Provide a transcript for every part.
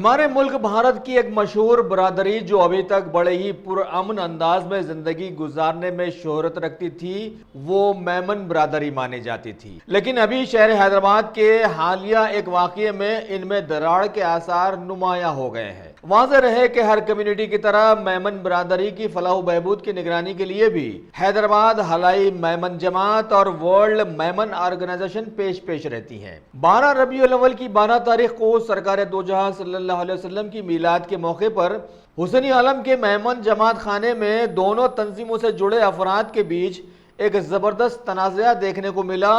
हमारे मुल्क भारत की एक मशहूर बरादरी जो अभी तक बड़े ही पुरअमन अंदाज में जिंदगी गुजारने में शोहरत रखती थी, वो मेमन बरादरी मानी जाती थी। लेकिन अभी शहर हैदराबाद के हालिया एक वाकये में इनमें दरार के आसार नुमाया हो गए हैं। वाज़ेह रहे कि हर कम्युनिटी की तरह मेमन बरादरी की फलाह बहबूद की निगरानी के लिए भी हैदराबाद हलाई मेमन जमात और वर्ल्ड मेमन ऑर्गेनाइजेशन पेश रहती हैं। 12 रबीउल अव्वल की 12 तारीख को सरकार दो जहां सल्लल्लाहु अलैहि वसल्लम की मीलाद के मौके पर हुसैनी आलम के मेमन जमात खाने में दोनों तंजीमों से जुड़े अफराद के बीच एक जबरदस्त तनाज़ा देखने को मिला,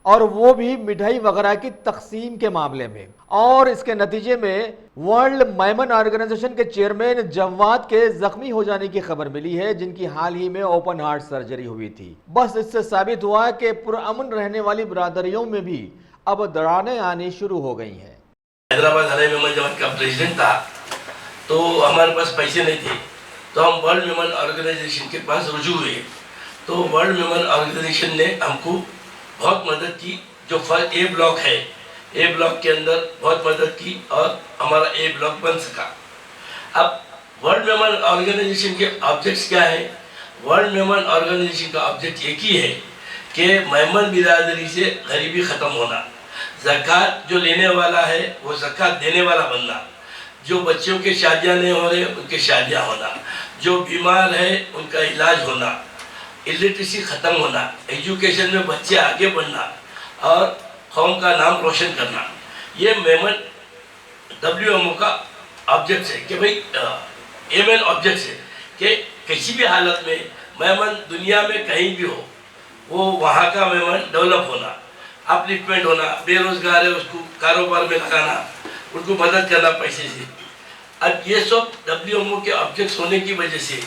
और वो भी मिठाई वगैरह की तकसीम के मामले में। और इसके नतीजे में वर्ल्ड मेमन ऑर्गेनाइजेशन के चेयरमैन जवाद के जख्मी हो जाने की खबर मिली है, जिनकी हाल ही में ओपन हार्ट सर्जरी हुई थी। बस इससे साबित हुआ कि पुरअमन रहने वाली बिरादरियों में भी अब दरारें आनी शुरू हो गई हैं। हैदराबाद हलाई मेमन जमात का प्रेसिडेंट था, तो हमारे पास पैसे नहीं थे, तो हम वर्ल्ड मेमन ऑर्गेनाइजेशन के पास रुजू हुए। तो वर्ल्ड मेमन ऑर्गेनाइजेशन ने हमको बहुत मदद की। जो ए ब्लॉक है, ए ब्लॉक के अंदर बहुत मदद की और हमारा ए ब्लॉक बन सका। अब वर्ल्ड मेमन ऑर्गेनाइजेशन के ऑब्जेक्ट्स क्या है? वर्ल्ड मेमन ऑर्गेनाइजेशन का ऑब्जेक्ट एक ही है कि मेमन बिरादरी से गरीबी ख़त्म होना, ज़कात जो लेने वाला है वो ज़कात देने वाला बनना, जो बच्चों के शादियाँ नहीं हो रहे उनके शादियाँ होना, जो बीमार है उनका इलाज होना, इलिटरेसी ख़त्म होना, एजुकेशन में बच्चे आगे बढ़ना और कौम का नाम रोशन करना। ये मेमन WMO का ऑब्जेक्ट है कि भाई एमएन ऑब्जेक्ट है कि किसी भी हालत में मेमन दुनिया में कहीं भी हो, वो वहाँ का मेमन डेवलप होना, अपलिफ्टमेंट होना, बेरोजगार है उसको कारोबार में लगाना, उनको मदद करना पैसे से। अब ये सब WMO के ऑब्जेक्ट्स होने की वजह से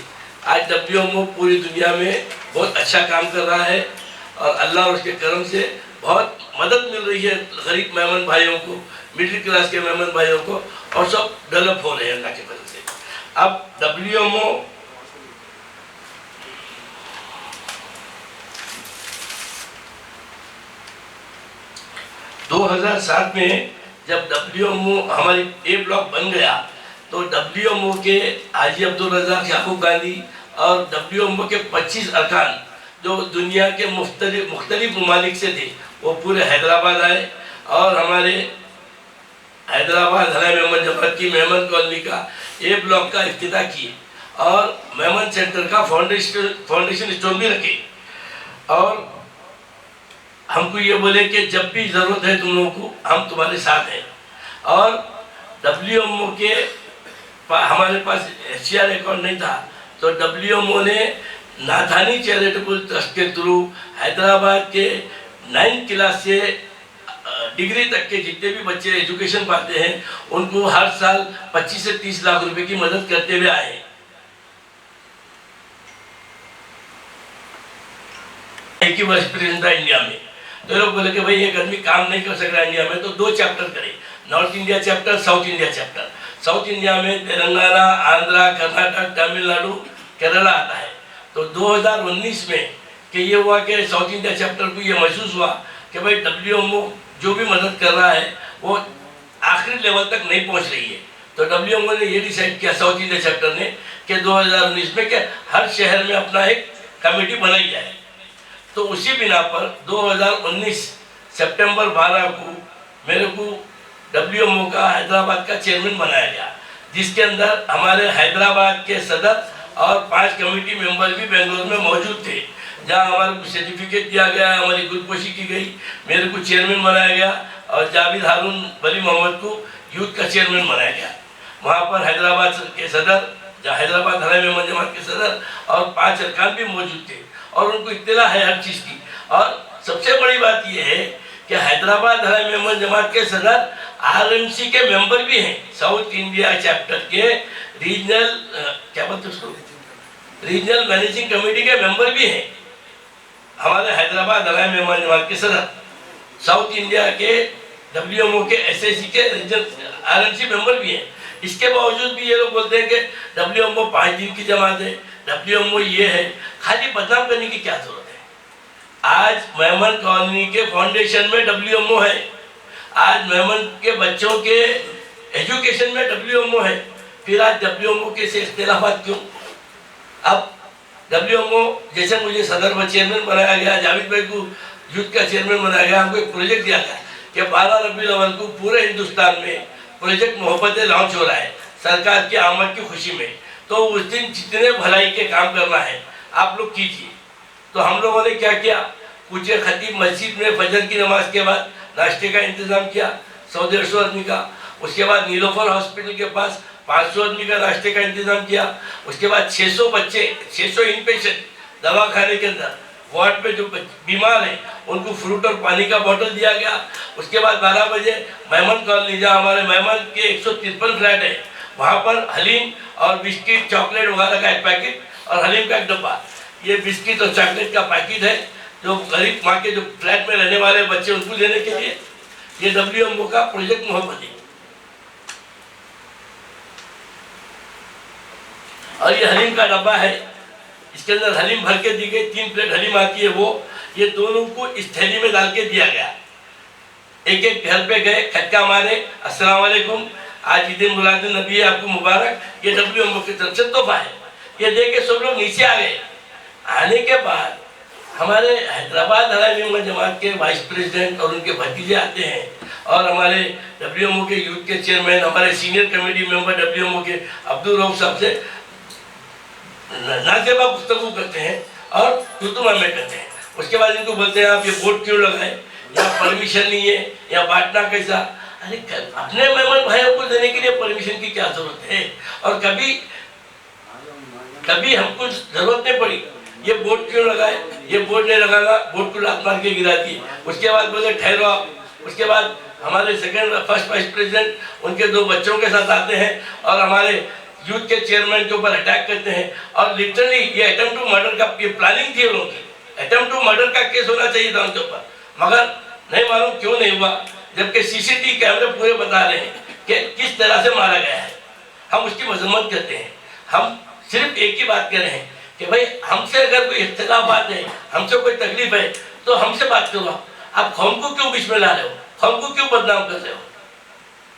आज WMO पूरी दुनिया में बहुत अच्छा काम कर रहा है और अल्लाह और उसके करम से बहुत मदद मिल रही है गरीब मेमन भाइयों को, मिडिल क्लास के मेमन भाइयों को, और सब डेवलप हो रहे हैं अल्लाह के फजल से। अब WMO दो 2007 में जब WMO हमारी ए ब्लॉक बन गया, तो WMO के हाजी अब्दुल रज़ाक याकूब गांधी और WMO के 25 अरकान जो दुनिया के मुख्तलिफ ममालिक से थे, वो पूरे हैदराबाद आए और हमारे हैदराबाद हलाई मेमन जमात की मेमन कॉलोनी का ए ब्लॉक का इफ्तिताह किए और मेमन सेंटर का फाउंडेशन स्टोन भी रखे। और हमको ये बोले कि जब भी ज़रूरत है तुम लोगों को, हम तुम्हारे साथ हैं। और WMO के हमारे पास HCR अकाउंट नहीं था, तो WMO ने नाथानी चैरिटेबल ट्रस्ट के थ्रू हैदराबाद के 9th क्लास से डिग्री तक के जितने भी बच्चे एजुकेशन पाते हैं उनको हर साल 25 से 30 लाख रुपए की मदद करते हुए आए। एक ही वर्ष प्रेसिडेंट था इंडिया में, तो लोग बोले कि भाई एक आदमी काम नहीं कर सक रहा इंडिया में, तो 2 चैप्टर करे, north India chapter, south India chapter. South India में तेलंगाना, आंध्रा, कर्नाटक, तमिलनाडु, केरला आता है। तो 2019 में कि ये हुआ कि साउथ इंडिया चैप्टर को ये महसूस हुआ कि भाई WMO जो भी मदद कर रहा है वो आखिरी लेवल तक नहीं पहुंच रही है। तो WMO ने ये डिसाइड किया साउथ इंडिया चैप्टर ने कि 2019 में कि हर शहर में अपना एक कमेटी बनाई जाए। तो उसी बिना पर 2019 सितंबर 12 को मेरे को WMO का हैदराबाद का चेयरमैन बनाया गया, जिसके अंदर हमारे हैदराबाद के सदर और 5 कमेटी मेंबर भी बेंगलोर में मौजूद थे, जहां हमारे को सर्टिफिकेट दिया गया, हमारी गुलपोशी की गई, मेरे को चेयरमैन बनाया गया और जावेद हारून वली मोहम्मद को यूथ का चेयरमैन बनाया गया। वहाँ पर हैदराबाद के सदर, हैदराबाद हलाई मेमन जमात के सदर और 5 अरकान भी मौजूद थे और उनको इत्तला है हर चीज़ की। और सबसे बड़ी बात यह है कि हैदराबाद हलाई मेमन जमात के सदर RMC के मेंबर भी हैं, साउथ इंडिया चैप्टर के रीजनल क्या बोलते उसको, रीजनल मैनेजिंग कमेटी के मेंबर भी हैं। हमारे हैदराबाद हलाई मेमन जमात के सदर साउथ इंडिया के WMO के SAC के रीजनल RMC मेंबर भी हैं। इसके बावजूद भी ये लोग बोलते हैं कि WMO 5 दिन की जमात है, WMO ये है। खाली बदनाम करने की क्या जरूरत है? आज मेमन कॉलोनी के फाउंडेशन में WMO है। आज मेमन के बच्चों के एजुकेशन में WMO है, फिर आज WMO के से इख्तिलाफात क्यों? अब WMO जैसे मुझे सदर व चेयरमैन बनाया गया, जावेद भाई को यूथ का चेयरमैन बनाया गया, हमको एक प्रोजेक्ट दिया गया कि 12 रबीउल अव्वल को पूरे हिंदुस्तान में प्रोजेक्ट मोहब्बतें लॉन्च हो रहा है सरकार की आमद की खुशी में। तो उस दिन जितने भलाई के काम करना है आप लोग कीजिए। तो हम लोगों ने क्या किया, कुछ खतीब मस्जिद में फजर की नमाज के बाद नाश्ते का इंतज़ाम किया 100-150 आदमी का। उसके बाद नीलोफर हॉस्पिटल के पास 500 आदमी का नाश्ते का इंतज़ाम किया। उसके बाद 600 बच्चे, 600 इन पेशेंट दवा खाने के अंदर वार्ड पे जो बीमार हैं उनको फ्रूट और पानी का बोतल दिया गया। उसके बाद 12 बजे मेहमान कॉलोनी, जहाँ हमारे मेहमान के 153 फ्लैट है, वहाँ पर हलीम और बिस्किट चॉकलेट वगैरह का एक पैकेट और हलीम का एक डब्बा, ये बिस्किट और चॉकलेट का पैकेट है जो गरीब माँ के जो फ्लैट में रहने वाले बच्चे उनको देने के लिए। ये WMO का प्रोजेक्ट मोहब्बत है। और ये हलीम का डब्बा है, इसके अंदर हलीम भर के दी गई, 3 प्लेट हलीम आती है वो, ये दोनों को इस थैली में डाल के दिया गया। एक एक घर पे गए, खटका मारे, अस्सलाम वालेकुम, आज ईद मिलाद नबी है, आपको मुबारक, ये WMO की तरफ से तोहफा है। ये दे के सब लोग नीचे आ गए। आने के बाद हमारे हैदराबाद हराई मेंबर जमात के वाइस प्रेसिडेंट और उनके भतीजे आते हैं और हमारे WMO के यूथ के चेयरमैन, हमारे सीनियर कमेटी मेंबर WMO के अब्दुल रऊफ साहब से नाजेबा गुफ्तगू करते हैं और तुतुमा में करते हैं। उसके बाद इनको बोलते हैं आप ये बोर्ड क्यों लगाए, यहाँ परमिशन नहीं है, यहाँ बांटना कैसा। अरे अपने मेहमान भाइयों को देने के लिए परमिशन की क्या जरूरत है? और कभी हमको जरूरत नहीं पड़ी, ये बोर्ड क्यों लगाए, ये बोर्ड नहीं लगाना, बोर्ड को लात मार के गिरा दिए। उसके बाद बोले ठहरो आप। उसके बाद हमारे फर्स्ट वाइस प्रेसिडेंट उनके 2 बच्चों के साथ आते हैं और हमारे यूथ के चेयरमैन के ऊपर अटैक करते हैं। और लिटरली ये अटेम्प्ट टू मर्डर का ये प्लानिंग थी उनकी, अटेम्प्ट टू मर्डर का केस होना चाहिए था उनके ऊपर, मगर नहीं मालूम क्यों नहीं हुआ, जबकि CCTV कैमरे पूरे बता रहे हैं कि किस तरह से मारा गया है। हम उसकी मजम्मत करते हैं। हम सिर्फ एक ही बात कर रहे हैं कि भाई हमसे अगर कोई इख्तिलाफात है, हमसे कोई तकलीफ है तो हमसे बात करो। आप कौम को क्यों बीच में ला रहे हो, कौम को क्यों बदनाम कर रहे हो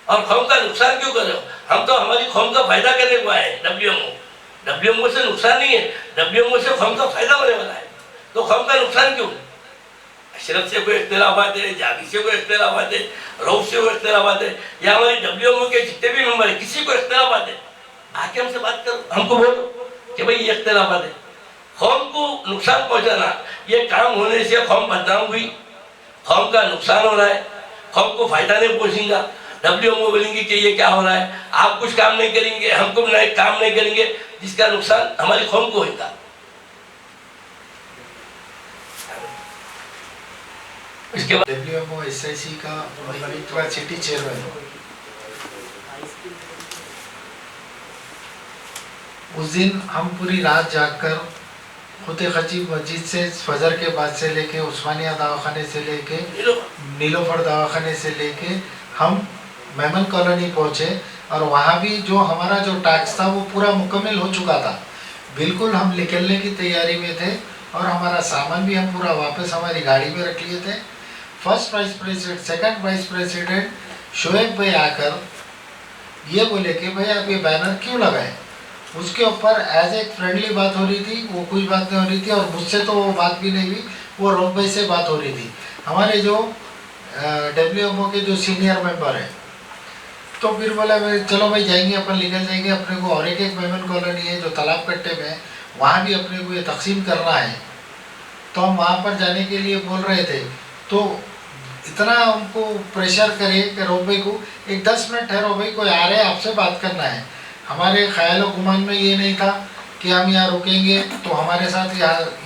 और कौम का नुकसान क्यों कर रहे हो? हम तो हमारी कौम का फायदा करने को आए हैं। WMO से नुकसान नहीं है, WMO से कौम का फायदा होने वाला है, तो कौम का नुकसान क्यों? अशरफ से कोई इख्तिलाफात है, जावी से कोई इख्तिलाफात है, रऊफ से कोई इख्तिलाफात है, या हमारी WMO के जितने भी मेंबर है किसी को इख्तिलाफात है, आके हमसे बात करो, हमको बोलो कि भाई ये इख्तिलाफात है। कौम को नुकसान पहुंचाना, ये काम होने से कौम बदनाम हुई, कौम का नुकसान हो रहा है, कौम को फायदा नहीं पहुंचेगा। WMO बोलेंगे कि ये क्या हो रहा है, आप कुछ काम नहीं करेंगे, हमको काम नहीं करेंगे, जिसका नुकसान हमारी कौम को होगा। इसके बाद WMO SIC का महीनवा सिटी चेयरमैन, उस दिन हम पूरी रात जागकर खुदे खतीब मस्जिद से फजर के बाद से लेके उस्मानिया दवाखाने से लेके नीलोफर दवाखाने से लेके हम मेहमान कॉलोनी पहुँचे और वहाँ भी जो हमारा जो टास्क था वो पूरा मुकम्मल हो चुका था। बिल्कुल हम निकलने की तैयारी में थे और हमारा सामान भी हम पूरा वापस हमारी गाड़ी में रख लिए थे। First vice president, second vice president Shoaib भाई आकर ये बोले कि भाई आप ये बैनर क्यों लगाए। उसके ऊपर एज एक फ्रेंडली बात हो रही थी, वो कुछ बात नहीं हो रही थी और मुझसे तो वो बात भी नहीं हुई, वो रऊफ भाई से बात हो रही थी, हमारे जो WMO के जो सीनियर मेंबर हैं। तो फिर बोला मैं चलो भाई जाएंगे, अपन निकल जाएंगे, अपने को और एक मेहमान कॉलोनी है जो तालाब कट्टे में, वहाँ भी अपने को ये तकसीम करना है। तो हम वहाँ पर जाने के लिए बोल रहे थे, तो इतना उनको प्रेशर करे कि रऊफ भाई को एक 10 मिनट ठहरो भाई, कोई आ रहे हैं आपसे बात करना है। हमारे ख्याल गुमान में ये नहीं था कि हम यहाँ रुकेंगे तो हमारे साथ ये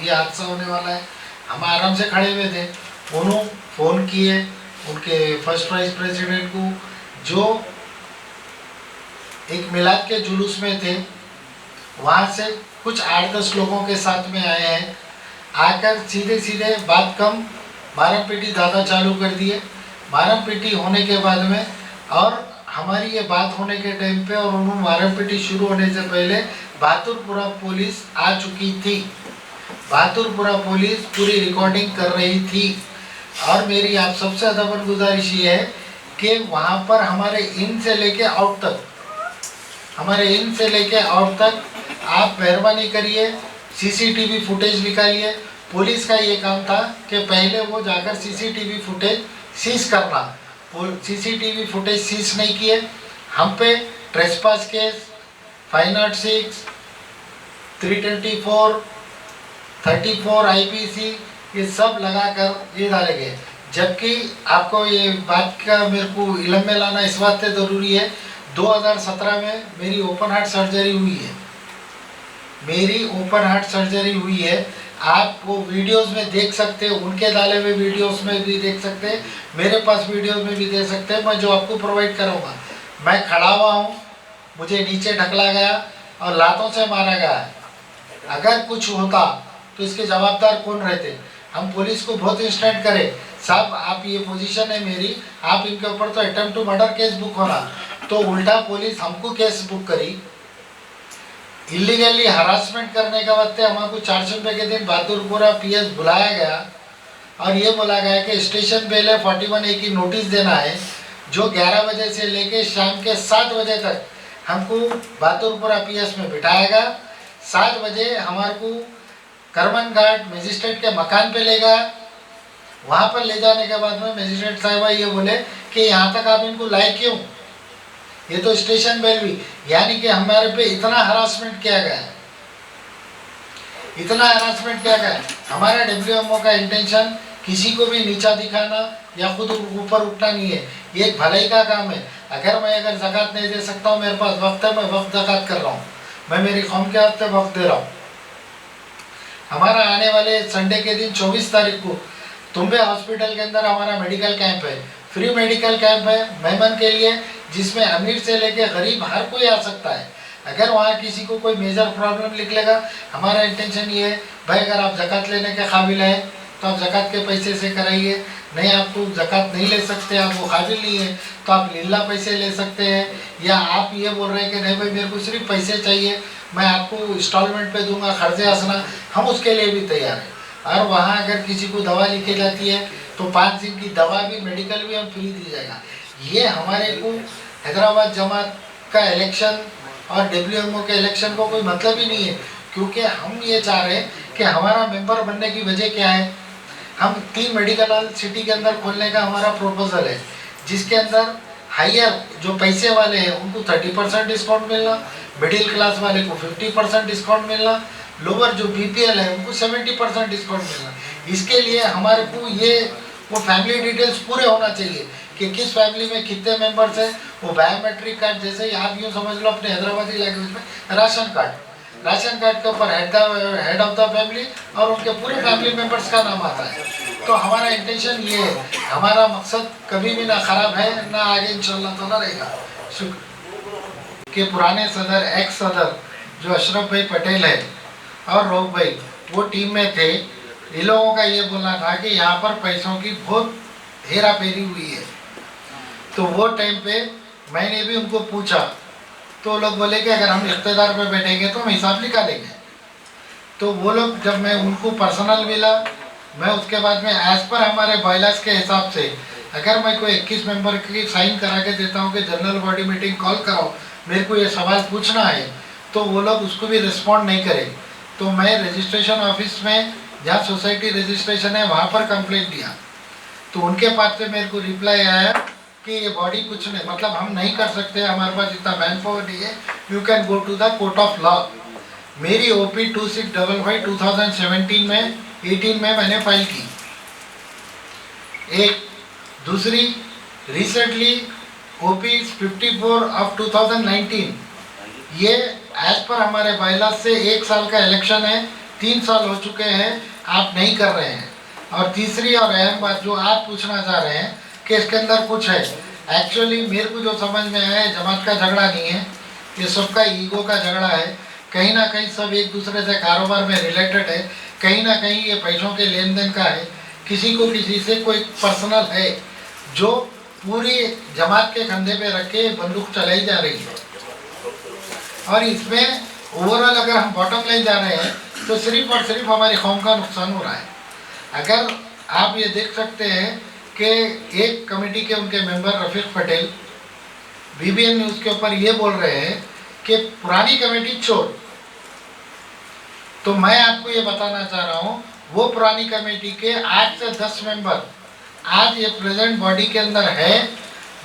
हादसा होने वाला है। हम आराम से खड़े हुए थे। उन्होंने फ़ोन किए उनके फर्स्ट वाइस प्रेसिडेंट को, जो एक मिलाद के जुलूस में थे, वहाँ से कुछ 8-10 लोगों के साथ में आए हैं। आकर सीधे सीधे बात कम मारम पीटी ज़्यादा चालू कर दिए। मारम पीटी होने के बाद में और हमारी ये बात होने के टाइम पे और उन्होंने मारम पीटी शुरू होने से पहले बहादुरपुरा पुलिस आ चुकी थी। बहादुरपुरा पुलिस पूरी रिकॉर्डिंग कर रही थी। और मेरी आप सबसे अदबन गुजारिश ये है कि वहाँ पर हमारे इन से लेके आउट तक, हमारे इन से लेके आउट तक आप मेहरबानी करिए सीसीटीवी फुटेज निकालिए। पुलिस का ये काम था कि पहले वो जाकर सीसीटीवी फुटेज सीज करना, सीसीटीवी फुटेज सीज नहीं किए। हम पे ट्रेसपास केस 506, 324, 34 आईपीसी ये सब लगाकर ये डाले गए। जबकि आपको ये बात का मेरे को इल्म में लाना इस वास्ते ज़रूरी है, 2017 में मेरी ओपन हार्ट सर्जरी हुई है, मेरी ओपन हार्ट सर्जरी हुई है। आप वो वीडियोस में देख सकते हैं, उनके डाले हुए वीडियोस में भी देख सकते हैं, मेरे पास वीडियोस में भी देख सकते हैं। मैं जो आपको प्रोवाइड करूँगा, मैं खड़ा हुआ हूँ, मुझे नीचे ढकला गया और लातों से मारा गया है। अगर कुछ होता तो इसके जवाबदार कौन रहते? हम पुलिस को बहुत इंस्टेंट करें, साहब आप ये पोजीशन है मेरी, आप इनके ऊपर तो attempt to murder case book होना, तो उल्टा पुलिस हमको केस बुक करी। इलीगली हरासमेंट करने के वास्ते हमको 400 रुपये के दिन बहादुरपुरा पीएस बुलाया गया और ये बोला गया कि स्टेशन बेल 41A की नोटिस देना है, जो 11 बजे से लेके शाम के 7 बजे तक हमको बहादुरपुरा पीएस में बिठाया गया। 7 बजे हमारे को करमन घाट मजिस्ट्रेट के मकान पे ले गया। वहाँ पर ले जाने के बाद में मजिस्ट्रेट साहिबा ये बोले कि यहाँ तक आप इनको लाए क्यों, ये तो स्टेशन बेल भी, यानी कि हमारे पे इतना हरासमेंट किया गया है, इतना हरासमेंट किया गया है। हमारा WMO का इंटेंशन किसी को भी नीचा दिखाना या खुद ऊपर उठना नहीं है, ये एक भलाई का काम है। अगर ज़कात नहीं दे सकता हूँ, मेरे पास वक्त है, मैं वक्त ज़कात कर रहा हूँ, मैं मेरी कौम के वास्ते वक्त दे रहा हूँ। हमारा आने वाले संडे के दिन 24 तारीख को तुम्बे हॉस्पिटल के अंदर हमारा मेडिकल कैंप है, फ्री मेडिकल कैंप है मेहमान के लिए, जिसमें अमीर से लेके गरीब हर कोई आ सकता है। अगर वहाँ किसी को कोई मेजर प्रॉब्लम निकलेगा, हमारा इंटेंशन ये है भाई अगर आप ज़कात लेने के काबिल हैं तो आप ज़कात के पैसे से कराइए, नहीं आपको ज़कात नहीं ले सकते, आप वो काबिल नहीं है तो आप लीला पैसे ले सकते हैं। या आप ये बोल रहे हैं कि नहीं भाई मेरे को सिर्फ पैसे चाहिए, मैं आपको इंस्टॉलमेंट पे दूंगा खर्चे हंसना, हम उसके लिए भी तैयार हैं। और वहाँ अगर किसी को दवा लिखी जाती है तो 5 दिन की दवा भी मेडिकल भी हम फ्री दी जाएगा। ये हमारे को हैदराबाद जमात का इलेक्शन और WMO के इलेक्शन को कोई मतलब ही नहीं है, क्योंकि हम ये चाह रहे हैं कि हमारा मेंबर बनने की वजह क्या है। हम 3 मेडिकल हॉल सिटी के अंदर खोलने का हमारा प्रपोजल है, जिसके अंदर हायर जो पैसे वाले हैं उनको 30% डिस्काउंट मिलना, मिडिल क्लास वाले को 50% डिस्काउंट मिलना, लोअर जो BPL है उनको 70% डिस्काउंट मिलना। इसके लिए हमारे को ये वो फैमिली डिटेल्स पूरे होना चाहिए कि किस फैमिली में कितने मेंबर्स हैं। वो बायोमेट्रिक कार्ड, जैसे ही आप यूँ समझ लो अपने हैदराबादी लैंग्वेज में राशन कार्ड के ऊपर हेड ऑफ द फैमिली और उनके पूरे फैमिली मेंबर्स का नाम आता है। तो हमारा इंटेंशन ये है, हमारा मकसद कभी भी ना ख़राब है ना आगे इंशाल्लाह ताला रहेगा। शुक्र के पुराने सदर एक्स सदर जो अशरफ भाई पटेल है और रोक भाई वो टीम में थे। इन लोगों का ये बोलना था कि यहाँ पर पैसों की बहुत हेरा फेरी हुई है। तो वो टाइम पे मैंने भी उनको पूछा तो लोग बोले कि अगर हम इख्तेदार पे बैठेंगे तो हम हिसाब निकालेंगे। तो वो लोग जब मैं उनको पर्सनल मिला, मैं उसके बाद में एज पर हमारे बायलास के हिसाब से अगर मैं कोई 21 मेंबर की साइन करा के देता हूँ कि जनरल बॉडी मीटिंग कॉल कराओ, मेरे को ये सवाल पूछना है, तो वो लोग उसको भी रिस्पॉन्ड नहीं करें। तो मैं रजिस्ट्रेशन ऑफिस में जहाँ सोसाइटी रजिस्ट्रेशन है वहाँ पर कंप्लेंट दिया, तो उनके पास से मेरे को रिप्लाई आया कि ये बॉडी कुछ नहीं, मतलब हम नहीं कर सकते, हमारे पास इतना मैन पावर नहीं है, you can go to the court of law. मेरी OP 2655 2017 में 18 में मैंने फाइल की। एक दूसरी रिसेंटली OP 54 ऑफ 2019, ये एज पर हमारे बायलाज से 1 साल का इलेक्शन है, 3 साल हो चुके हैं, आप नहीं कर रहे हैं। और तीसरी और अहम बात जो आप पूछना चाह रहे हैं कि इसके अंदर कुछ है, एक्चुअली मेरे को जो समझ में आया है जमात का झगड़ा नहीं है, ये सबका ईगो का झगड़ा है। कहीं ना कहीं सब एक दूसरे से कारोबार में रिलेटेड है, कहीं ना कहीं ये पैसों के लेन देन का है, किसी को किसी से कोई पर्सनल है जो पूरी जमात के कंधे पे रख के बंदूक चलाई जा रही है। और इसमें ओवरऑल अगर हम बॉटम लाइन जा रहे हैं तो सिर्फ और सिर्फ हमारी कौम का नुकसान हो रहा है। अगर आप ये देख सकते हैं के एक कमेटी के उनके member Rafiq Patel BBN news के ऊपर ये बोल रहे हैं कि पुरानी कमेटी चोर। तो मैं आपको ये बताना चाह रहा हूँ, वो पुरानी कमेटी के 8 से 10 मेंबर आज ये प्रेजेंट बॉडी के अंदर है,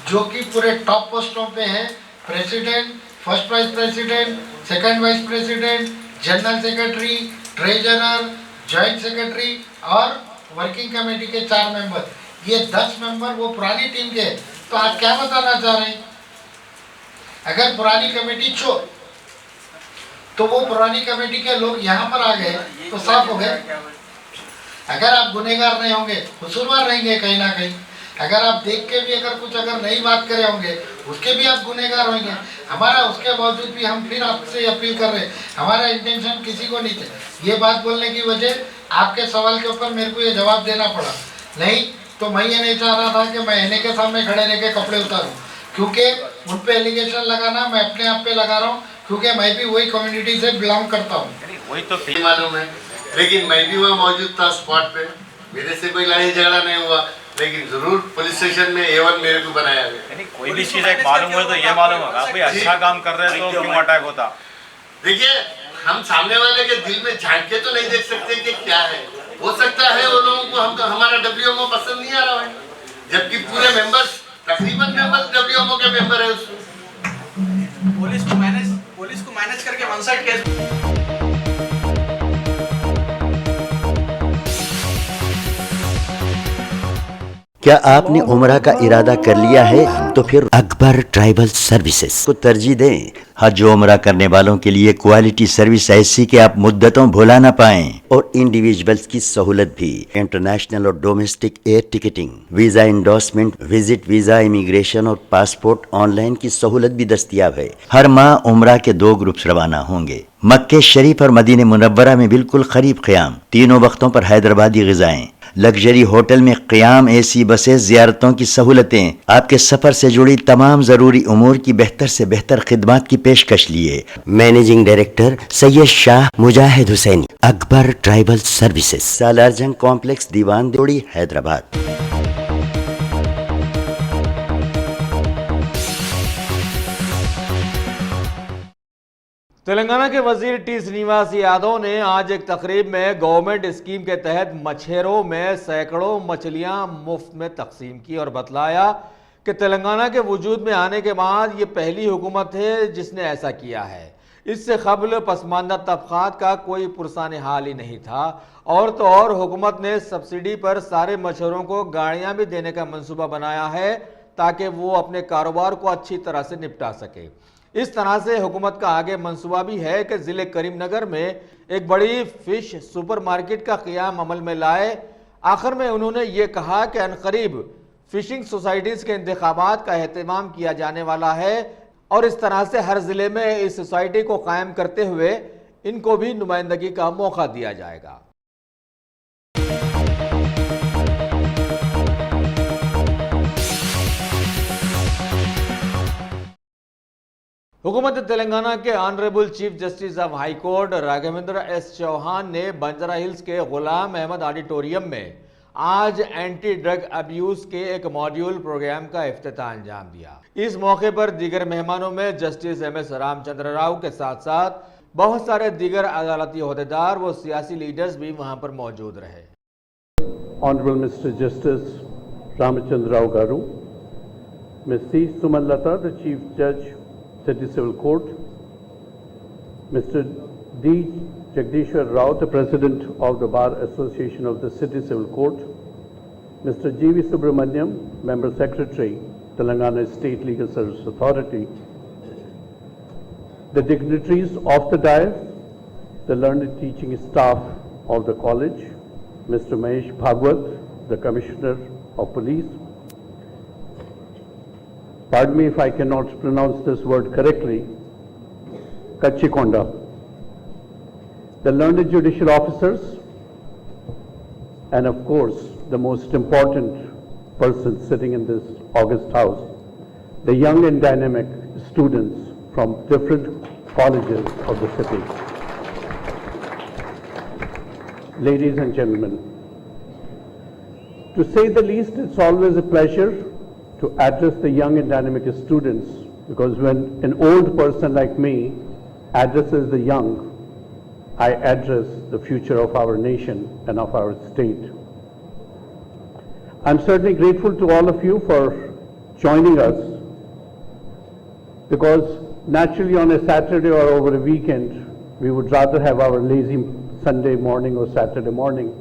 जो कि पूरे टॉप पोस्टों पे है। President, first vice president, second vice president, general secretary, treasurer, joint secretary और वर्किंग कमेटी के 4 मेंबर, ये 10 मेंबर वो पुरानी टीम के। तो आप क्या बताना चाह रहे हैं? अगर पुरानी कमेटी चोर तो वो पुरानी कमेटी के लोग यहाँ पर आ गए तो साफ हो गए। अगर आप गुनहगार नहीं होंगे, कसूरवार रहेंगे कहीं ना कहीं। अगर आप देख के भी अगर कुछ नई बात करे होंगे, उसके भी आप गुनहगार होंगे। हमारा उसके बावजूद भी हम फिर आपसे अपील कर रहे हैं, हमारा इंटेंशन किसी को नहीं था। ये बात बोलने की वजह आपके सवाल के ऊपर मेरे को ये जवाब देना पड़ा, नहीं तो मैं ये नहीं चाह रहा था कि मैं इन्हें के सामने खड़े रह के कपड़े उतारूँ, क्योंकि उन पे एलिगेशन लगाना मैं अपने आप पे लगा रहा हूँ, क्योंकि मैं भी वही कम्युनिटी से बिलोंग करता हूँ। वही तो मालूम है, लेकिन मैं भी वहाँ मौजूद था स्पॉट पे। मेरे से कोई लड़ाई झगड़ा नहीं हुआ, लेकिन जरूर पुलिस स्टेशन में एवन मेरे को बनाया गया। कोई भी चीज एक मालूम हो तो ये मालूम होगा, कोई अच्छा काम कर रहे हैं तो क्यों अटैक होता। देखिए, हम सामने वाले के दिल में झांक के तो नहीं देख सकते कि क्या है। हो सकता है वो लोगों को हम हमारा WMO पसंद नहीं आ रहा है, जबकि पूरे मेंबर्स तकरीबन मेंबर्स WMO के मेंबर है। उसमें पुलिस को मैनेज करके वन साइड केस। क्या आपने उम्रा का इरादा कर लिया है? तो फिर अकबर ट्राइबल सर्विसेज को तरजीह दें। हज उम्रा करने वालों के लिए क्वालिटी सर्विस ऐसी कि आप मुद्दतों भुला ना पाएं, और इंडिविजुअल्स की सहूलत भी। इंटरनेशनल और domestic air ticketing, visa endorsement, visit visa, immigration और पासपोर्ट ऑनलाइन की सहूलत भी दस्तियाब है। हर माह उम्रा के 2 ग्रुप्स रवाना होंगे। मक्के शरीफ और मदीने मुनव्वरा में बिल्कुल करीब क़याम, तीनों वक्तों पर हैदराबादी ग़िज़ाएं, लग्जरी होटल में क़याम, AC बसें, ज़ियारतों की सहूलतें, आपके सफ़र से जुड़ी तमाम ज़रूरी उमूर की बेहतर से बेहतर खिदमात की पेशकश लिए। मैनेजिंग डायरेक्टर सैयद शाह मुजाहिद हुसैनी, अकबर ट्राइबल सर्विसेज, सालार जंग कॉम्प्लेक्स, दीवान दोड़ी, हैदराबाद। तेलंगाना के वजीर टी श्रीनिवास यादव ने आज एक तकरीब में गवर्नमेंट स्कीम के तहत मछेरों में सैकड़ों मछलियां मुफ्त में तकसीम की और बतलाया कि तेलंगाना के वजूद में आने के बाद ये पहली हुकूमत है जिसने ऐसा किया है। इससे कबल पसमानदा तबकात का कोई पुरसान हाल ही नहीं था। और तो और हुकूमत ने सब्सिडी पर सारे मछेरों को गाड़ियां भी देने का मंसूबा बनाया है ताकि वो अपने कारोबार को अच्छी तरह से निपटा सके। इस तरह से हुकूमत का आगे मंसूबा भी है कि ज़िले करीमनगर में एक बड़ी फिश सुपरमार्केट का क़याम अमल में लाए। आखिर में उन्होंने ये कहा कि अनकरीब फिशिंग सोसाइटीज़ के इंतखाबात का एहतमाम किया जाने वाला है और इस तरह से हर ज़िले में इस सोसाइटी को कायम करते हुए इनको भी नुमाइंदगी का मौका दिया जाएगा। हुकूमत तेलंगाना के honourable chief justice of high court Raghavendra S Chauhan ने बंजारा हिल्स के गुलाम अहमद ऑडिटोरियम में आज एंटी ड्रग अब्यूज के एक मॉड्यूल प्रोग्राम का इफ्तिताह अंजाम दिया। इस मौके पर दीगर मेहमानों में जस्टिस MS रामचंद्र राव के साथ साथ बहुत सारे दीगर अदालती ओहदेदार व सियासी लीडर्स भी वहां पर मौजूद रहे। Honorable Mr. Justice Ramachandra Rao Garu, Ms. C. Sumanlata, the Chief Judge, City Civil Court, Mr. D. Jagdishwar Rao, the President of the Bar Association of the City Civil Court, Mr. G.V. Subramaniam, Member Secretary, Telangana State Legal Service Authority, the dignitaries of the dais, the learned teaching staff of the college, Mr. Mahesh Bhagwat, the Commissioner of Police. Pardon me if I cannot pronounce this word correctly. Kachikonda. The learned judicial officers, and of course, the most important person sitting in this august house, the young and dynamic students from different colleges of the city. Ladies and gentlemen, To say the least, it's always a pleasure to address the young and dynamic students, because when an old person like me addresses the young, I address the future of our nation and of our state. I'm certainly grateful to all of you for joining us, because naturally on a Saturday or over a weekend, we would rather have our lazy Sunday morning or Saturday morning.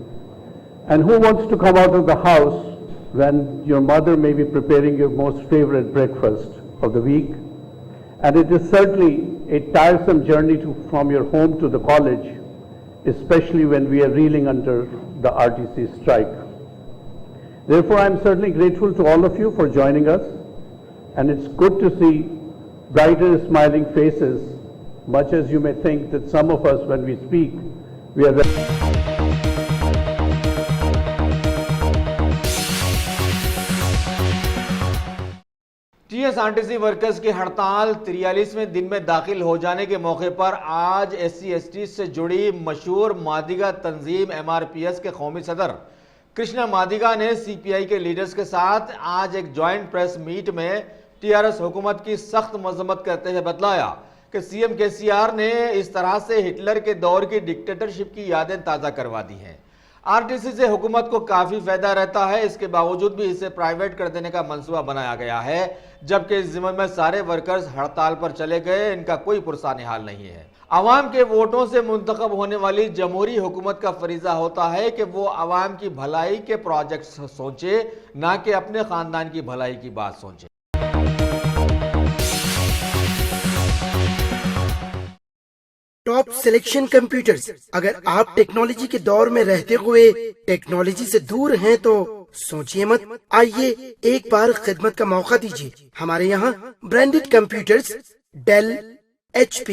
And who wants to come out of the house when your mother may be preparing your most favorite breakfast of the week? And it is certainly a tiresome journey from your home to the college, especially when we are reeling under the RTC strike. Therefore, I am certainly grateful to all of you for joining us, and it's good to see brighter smiling faces, much as you may think that some of us, when we speak, we are TSRTC workers की हड़ताल 43वें दिन में दाखिल हो जाने के मौके पर आज SC/ST से जुड़ी मशहूर मादिगा तंजीम MRPS के कौमी सदर कृष्णा मादिगा ने CPI के लीडर्स के साथ आज एक जॉइंट प्रेस मीट में TRS हुकूमत की सख्त मजम्मत करते हुए बतलाया कि CM KCR ने इस तरह से हिटलर के दौर की डिक्टेटरशिप की यादें ताज़ा करवा दी हैं। RTC से हुकूमत को काफ़ी फ़ायदा रहता है, इसके बावजूद भी इसे प्राइवेट कर देने का मंसूबा बनाया गया है, जबकि इस ज़िम्मे में सारे वर्कर्स हड़ताल पर चले गए, इनका कोई पुरसानी हाल नहीं है। आवाम के वोटों से मुंतखब होने वाली जमहूरी हुकूमत का फरीज़ा होता है कि वो आवाम की भलाई के प्रोजेक्ट्स सोचे, ना कि अपने ख़ानदान की भलाई की बात सोचे। Top selection computers. अगर आप टेक्नोलॉजी के दौर में रहते हुए टेक्नोलॉजी से दूर हैं तो सोचिए मत, आइए एक बार खिदमत का मौका दीजिए। हमारे यहाँ branded computers Dell, HP,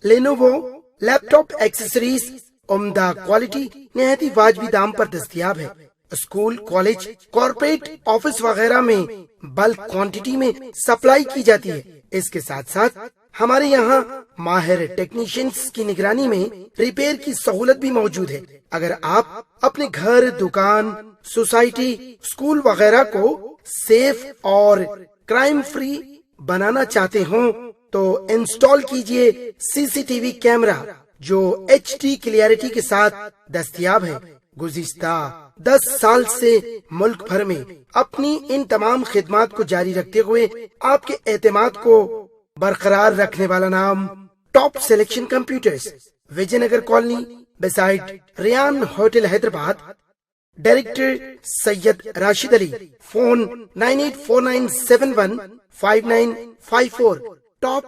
Lenovo, laptop accessories उम्दा क्वालिटी निहायत ही वाजबी दाम पर दस्तयाब है। स्कूल, कॉलेज, कॉर्पोरेट, ऑफिस वगैरह में बल्क क्वांटिटी में सप्लाई की जाती है। इसके साथ साथ हमारे यहाँ माहिर टेक्नीशियंस की निगरानी में रिपेयर की सहूलत भी मौजूद है। अगर आप अपने घर, दुकान, सोसाइटी, स्कूल वगैरह को सेफ और क्राइम फ्री बनाना चाहते हो तो इंस्टॉल कीजिए CCTV कैमरा जो HD क्लियरिटी के साथ दस्तयाब है। गुज़िश्ता 10 साल से मुल्क भर में अपनी इन तमाम खिदमात को जारी रखते हुए आपके एतमाद को बरकरार रखने वाला नाम top selection computers, Vijayanagar colony beside Riyan hotel Hyderabad. Director Syed Rashid Ali. Phone 9849715954। Top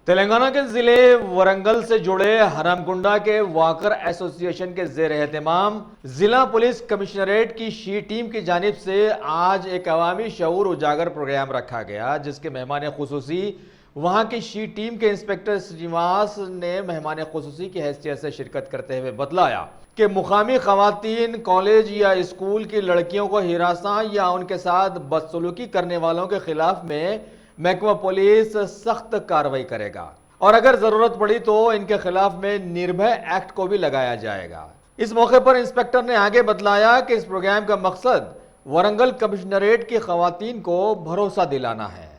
Telangana के जिले वरंगल से जुड़े हरमकुंडा के वाकर एसोसिएशन के ज़ेर एहतमाम जिला पुलिस कमिश्नरेट की शी टीम की जानिब से आज एक अवामी शऊर उजागर प्रोग्राम रखा गया, जिसके मेहमान खुसूसी वहां की शी टीम के इंस्पेक्टर श्रीनिवास ने मेहमान खुसूसी की हैसियत से शिरकत करते हुए बतलाया कि मुकामी खवातीन, कॉलेज या स्कूल की लड़कियों को हिरासा या उनके साथ बदसलूकी करने वालों के खिलाफ में महकमा पुलिस सख्त कार्रवाई करेगा और अगर जरूरत पड़ी तो इनके खिलाफ में निर्भय एक्ट को भी लगाया जाएगा। इस मौके पर इंस्पेक्टर ने आगे बतलाया कि इस प्रोग्राम का मकसद वरंगल कमिश्नरेट की खवातीन को भरोसा दिलाना है।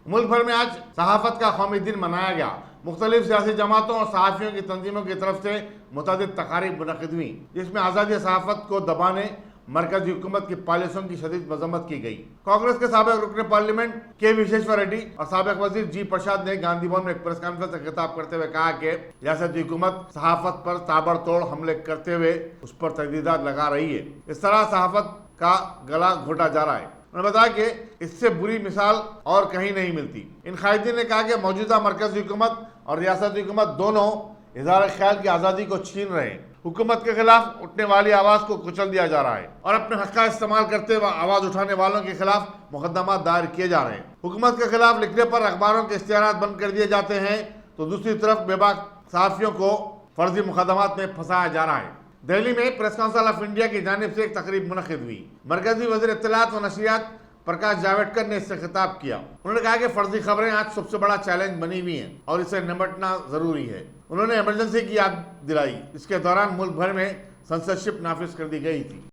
मुल्क भर में आज सहाफत का कौमी दिन मनाया गया। मुख्तलिफ सियासी जमातों और सहाफ़ियों की तंजीमों की तरफ से मुतअद्दिद तकारीब मुनक़िद हुई, जिसमें आज़ादी सहाफ़त को दबाने मरकजी हुकूमत की पॉलिसियों की शदीद मजम्मत की गई। कांग्रेस के साबिक़ रुकन पार्लियामेंट के विश्वेश्वर रेड्डी और साबिक़ वज़ीर जी प्रसाद ने गांधी भवन में एक प्रेस कॉन्फ्रेंस से खिताब करते हुए कहा कि रियासती हुकूमत सहाफ़त पर ताबड़तोड़ हमले करते हुए उस पर तहदीदात लगा रही है। इस तरह सहाफ़त का गला घोटा जा रहा है। उन्होंने बताया कि इससे बुरी मिसाल और कहीं नहीं मिलती। इन कायदीन ने कहा कि मौजूदा मरकजी हुकूमत और रियासती हुकूमत दोनों इज़हार ख्याल की आज़ादी को छीन रहे हैं। हुकूमत के खिलाफ उठने वाली आवाज़ को कुचल दिया जा रहा है और अपने हक़ का इस्तेमाल करते हुए आवाज़ उठाने वालों के खिलाफ मुकदमा दायर किए जा रहे हैं। हुकूमत के खिलाफ लिखने पर अखबारों के इश्तिहारात बंद कर दिए जाते हैं तो दूसरी तरफ बेबाक सहाफ़ियों को फर्जी मुकदमात में फंसाया जा रहा है। दिल्ली में प्रेस काउंसिल ऑफ इंडिया की जानिब से एक तकरीब मुनक़िद हुई। मरकजी वज़ीर इत्तलात व नशियात प्रकाश जावड़ेकर ने इससे खिताब किया। उन्होंने कहा कि फर्जी खबरें आज सबसे बड़ा चैलेंज बनी हुई हैं और इससे निपटना जरूरी है। उन्होंने इमरजेंसी की याद दिलाई। इसके दौरान मुल्क भर में सेंसरशिप नाफिज कर दी गई थी।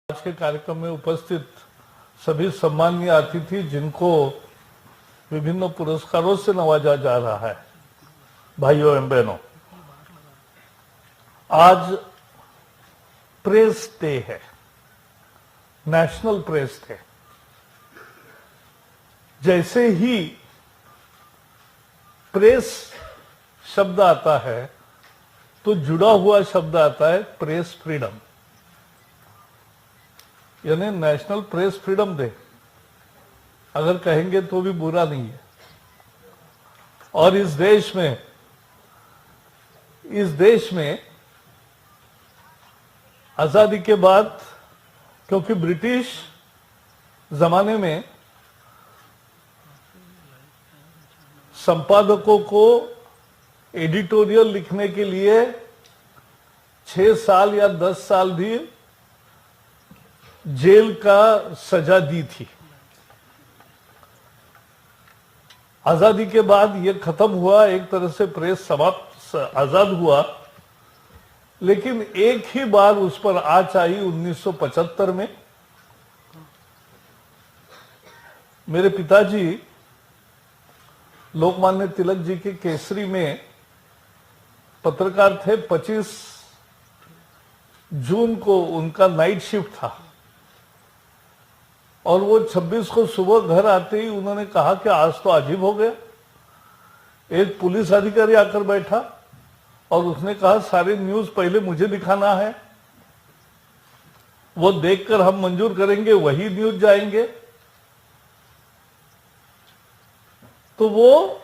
आज के कार्यक्रम में उपस्थित सभी सम्मानीय अतिथि जिनको विभिन्न पुरस्कारों से नवाजा जा रहा है, भाइयों एवं बहनों, आज प्रेस डे है, नेशनल प्रेस डे। जैसे ही प्रेस शब्द आता है तो जुड़ा हुआ शब्द आता है प्रेस फ्रीडम, यानी नेशनल प्रेस फ्रीडम डे अगर कहेंगे तो भी बुरा नहीं है। और इस देश में आजादी के बाद, क्योंकि ब्रिटिश जमाने में संपादकों को एडिटोरियल लिखने के लिए 6 साल या 10 साल भी जेल का सजा दी थी। आजादी के बाद ये खत्म हुआ, एक तरह से प्रेस समाप्त आजाद हुआ, लेकिन एक ही बार उस पर आंच आई 1975 में। मेरे पिताजी लोकमान्य तिलक जी के केसरी में पत्रकार थे। 25 जून को उनका नाइट शिफ्ट था और वो 26 को सुबह घर आते ही उन्होंने कहा कि आज तो अजीब हो गया। एक पुलिस अधिकारी आकर बैठा और उसने कहा सारे न्यूज पहले मुझे दिखाना है, वो देखकर हम मंजूर करेंगे, वही न्यूज जाएंगे। तो वो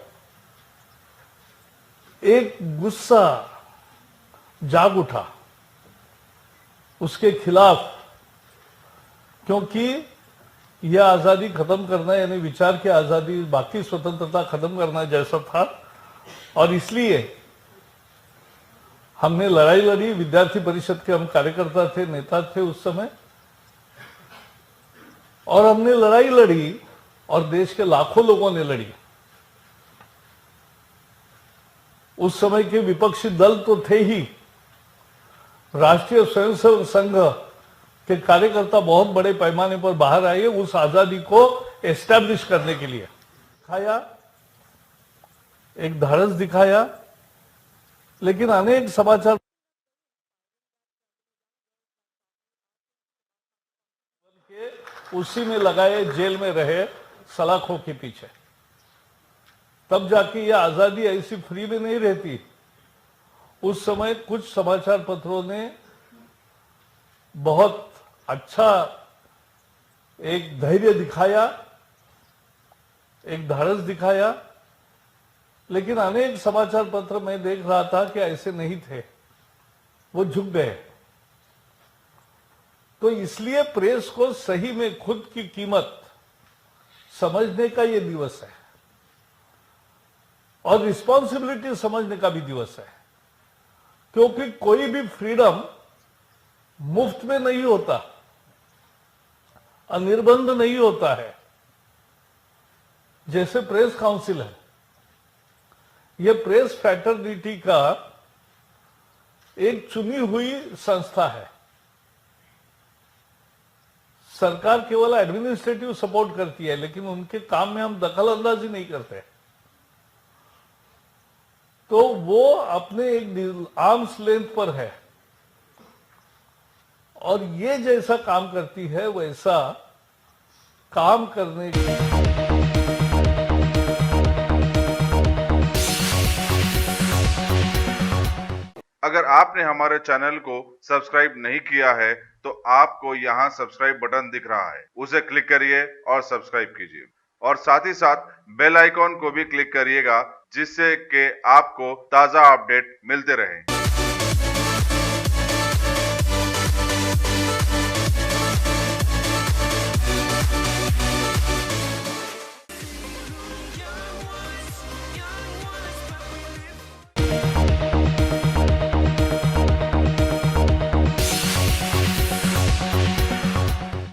एक गुस्सा जाग उठा उसके खिलाफ, क्योंकि यह आजादी खत्म करना यानी विचार की आजादी, बाकी स्वतंत्रता खत्म करना जैसा था। और इसलिए हमने लड़ाई लड़ी। विद्यार्थी परिषद के हम कार्यकर्ता थे, नेता थे उस समय, और हमने लड़ाई लड़ी और देश के लाखों लोगों ने लड़ी। उस समय के विपक्षी दल तो थे ही, राष्ट्रीय स्वयंसेवक संघ के कार्यकर्ता बहुत बड़े पैमाने पर बाहर आए उस आजादी को एस्टैब्लिश करने के लिए। दिखाया, एक धाड़स दिखाया, लेकिन अनेक समाचार उसी में लगाए, जेल में रहे सलाखों के पीछे। तब जाके यह आजादी ऐसी फ्री में नहीं रहती। उस समय कुछ समाचार पत्रों ने बहुत अच्छा एक धैर्य दिखाया, एक धाड़स दिखाया, लेकिन अनेक समाचार पत्र मैं देख रहा था कि ऐसे नहीं थे, वो झुक गए। तो इसलिए प्रेस को सही में खुद की कीमत समझने का ये दिवस है और रिस्पॉन्सिबिलिटी समझने का भी दिवस है, क्योंकि कोई भी फ्रीडम मुफ्त में नहीं होता, अनिर्बंध नहीं होता है। जैसे प्रेस काउंसिल है, यह प्रेस फ्रैटर्निटी का एक चुनी हुई संस्था है। सरकार केवल एडमिनिस्ट्रेटिव सपोर्ट करती है, लेकिन उनके काम में हम दखल अंदाजी नहीं करते। तो वो अपने एक आर्म्स लेंथ पर है और ये जैसा काम करती है वैसा काम करने के अगर आपने हमारे चैनल को सब्सक्राइब नहीं किया है तो आपको यहाँ सब्सक्राइब बटन दिख रहा है, उसे क्लिक करिए और सब्सक्राइब कीजिए और साथ ही साथ बेल आइकॉन को भी क्लिक करिएगा, जिससे कि आपको ताज़ा अपडेट मिलते रहें।